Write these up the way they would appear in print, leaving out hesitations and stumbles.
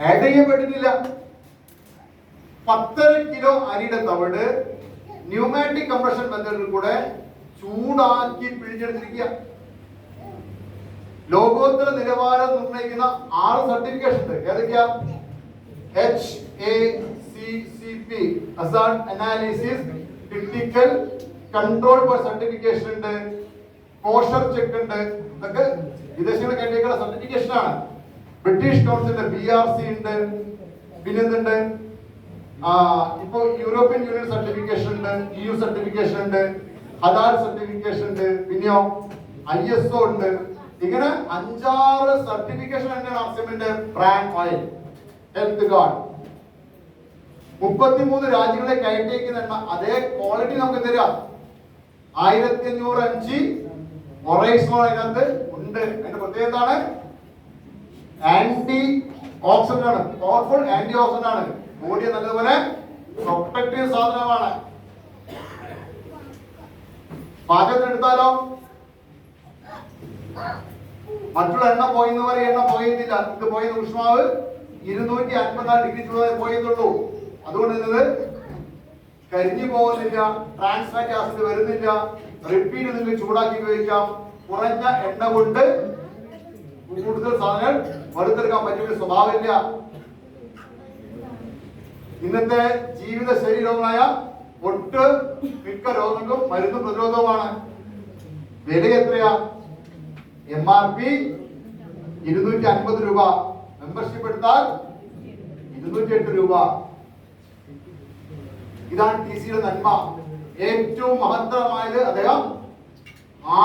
Add ചെയ്യപ്പെട്ടിട്ടില്ല. 10.5 kilo അരിയുടെ തവിട് ന്യൂമാറ്റിക് കംപ്രഷൻ മെത്തേഡിൽ കൂടെ ചൂടാക്കി പിഴിഞ്ഞെടുത്തിരിക്കുക. ലോകോത്തര നിലവാരം നിർണ്ണയിക്കുന്ന 6 സർട്ടിഫിക്കേഷൻ ഉണ്ട്. ഏതൊക്കെയാ? HACCP Hazard analysis critical control four certification ഉണ്ട്. കോഷർ ചെക്ക് ഉണ്ട്. ഇതൊക്കെ വിദേശങ്ങളെ കണ്ടിട്ടുള്ള സർട്ടിഫിക്കേഷൻ ആണ്. ബ്രിട്ടീഷ് കൗൺസിലിന്റെ BRC ഉണ്ട്. പിന്നെന്തുണ്ട്? ഇപ്പൊ യൂറോപ്യൻ യൂണിയൻ സർട്ടിഫിക്കേഷൻ ഉണ്ട്, EU സർട്ടിഫിക്കേഷൻ ഉണ്ട്, ഹദാർ സർട്ടിഫിക്കേഷൻ ഉണ്ട്, പിന്നെയോ ISO ഉണ്ട്. ഇങ്ങനെ 5-6 സർട്ടിഫിക്കേഷൻ തന്നെയാണ് ആർസിഎമ്മിന്റെ ബ്രാൻഡ് ഓയിൽ ഹെൽത്ത് ഗാർഡ്. 33 രാജ്യങ്ങളെ കയറ്റിയേക്കുന്ന എണ്ണ അതേ ക്വാളിറ്റി നമുക്ക് തരാം. 1505 ഒറൈസോൾ അതിനകത്ത് ഉണ്ട്. അതിന്റെ പ്രത്യേകത എന്താണ്? ആന്റി ഓക്സിഡന്റ് ആണ്, പവർഫുൾ ആന്റി ഓക്സിഡന്റ് ആണ്. ബോഡിയെ നല്ലതുപോലെ പ്രൊട്ടക്ട് ചെയ്യുന്ന സാധനമാണ്. പാചകത്തിനെടുത്താലോ മറ്റുള്ള എണ്ണ പോയെന്ന് പോലെ എണ്ണ പോയിരുന്നില്ല. ഇത് പോയത് ഊഷ്മാവ് 254 ഡിഗ്രി ചൂട് പോയതുള്ളൂ. അതുകൊണ്ട് ഇത് കരിഞ്ഞു പോകുന്നില്ല, ട്രാൻസ് ഫാറ്റി ആസിഡ് വരുന്നില്ല. റിപ്പീറ്റ് നിങ്ങൾക്ക് ചൂടാക്കി ഉപയോഗിക്കാം. കുറഞ്ഞ എണ്ണ കൊണ്ട് കൂടുതൽ സാധനങ്ങൾ വറുത്തെടുക്കാൻ പറ്റിയ സ്വഭാവമില്ല. ഇന്നത്തെ ജീവിത ശൈലി രോഗങ്ങളായ ഒട്ട് മിക്ക രോഗങ്ങൾക്കും മരുന്ന് പ്രതിരോധവുമാണ്. വില എത്രയാ? MRP 250 രൂപ. മെമ്പർഷിപ്പ് എടുത്താൽ 208 രൂപ. ഇതാണ് TCയുടെ നന്മ. ഏറ്റവും മഹത്തരമായത് അദ്ദേഹം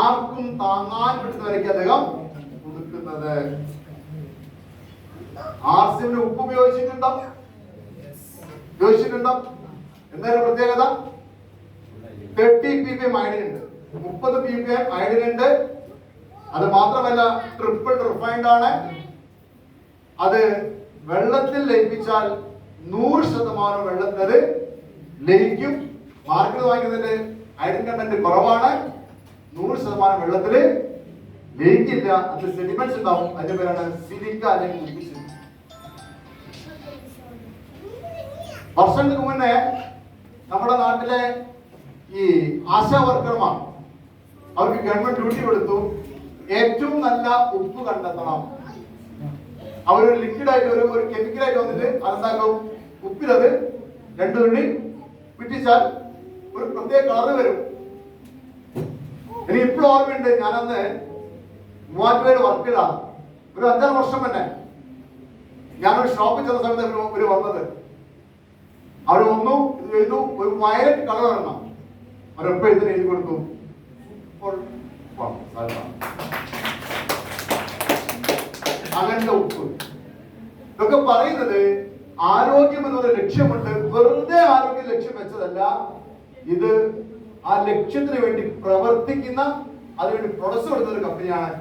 ആർക്കും താങ്ങാൻ പറ്റുന്ന വരയ്ക്ക് അദ്ദേഹം കൊടുക്കുന്നത്. ആർസിഎമ്മിന് ഉപ്പ് ഉപയോഗിച്ചിട്ടുണ്ടോ? എന്തായാലും പ്രത്യേകത 30 ppm അയഡിൻ ഉണ്ട്, 30 ppm അയഡിൻ ഉണ്ട്. അത് മാത്രമല്ല ട്രിപ്പിൾ റിഫൈൻഡ് ആണ്. അത് വെള്ളത്തിൽ ലയിപ്പിച്ചാൽ 100% വെള്ളത്തിൽ അത് ലയിക്കും. മാർക്കറ്റ് വാങ്ങിക്കുന്നതിന്റെ അയഡിൻ കണ്ടന്റ് കുറവാണ്. 100% വെള്ളത്തിൽ ലയിക്കില്ല. അത് സെഡിമെന്റ്സ് ഉണ്ടാവും. അതിന്റെ പേരാണ് സിലിക്ക അല്ലെങ്കിൽ. വർഷങ്ങൾക്ക് മുന്നേ നമ്മുടെ നാട്ടിലെ ഈ ആശാ വർക്കർമാർ അവർക്ക് ഗവൺമെന്റ് ഡ്യൂട്ടി കൊടുത്തു. ഏറ്റവും നല്ല ഉപ്പ് കണ്ടെത്തണം. അവരൊരു ലിക്വിഡായിട്ട് ഒരു കെമിക്കലായിട്ട് വന്നിട്ട് അതെന്താക്കും? ഉപ്പിലത് 2 തുള്ളി പിറ്റിച്ചാൽ ഒരു പ്രത്യേക കളറ് വരും. എനിക്ക് ഇപ്പോഴും ഓർമ്മയുണ്ട്. ഞാനന്ന് മൂവാറ്റുപേര് വർക്കിലാണ്. ഒരു 5-6 വർഷം തന്നെ ഞാനൊരു ഷോപ്പിൽ ചെന്ന സമയത്ത് ഇവര് വന്നത്. അവർ വന്നു, ഇത് എഴുതു, ഒരു വയലറ്റ് കളർ വരണം. അവരെപ്പോഴും ഇതിന് എഴുതി കൊടുത്തു. അങ്ങനത്തെ ഉപ്പ്. ഇതൊക്കെ പറയുന്നത് ആരോഗ്യം എന്നൊരു ലക്ഷ്യമുണ്ട്. വെറുതെ ആരോഗ്യ ലക്ഷ്യം വെച്ചതല്ല. ഇത് ആ ലക്ഷ്യത്തിന് വേണ്ടി പ്രവർത്തിക്കുന്ന, അതിനുവേണ്ടി പ്രൊഡക്ട്സ് കൊടുക്കുന്ന ഒരു കമ്പനിയാണ്.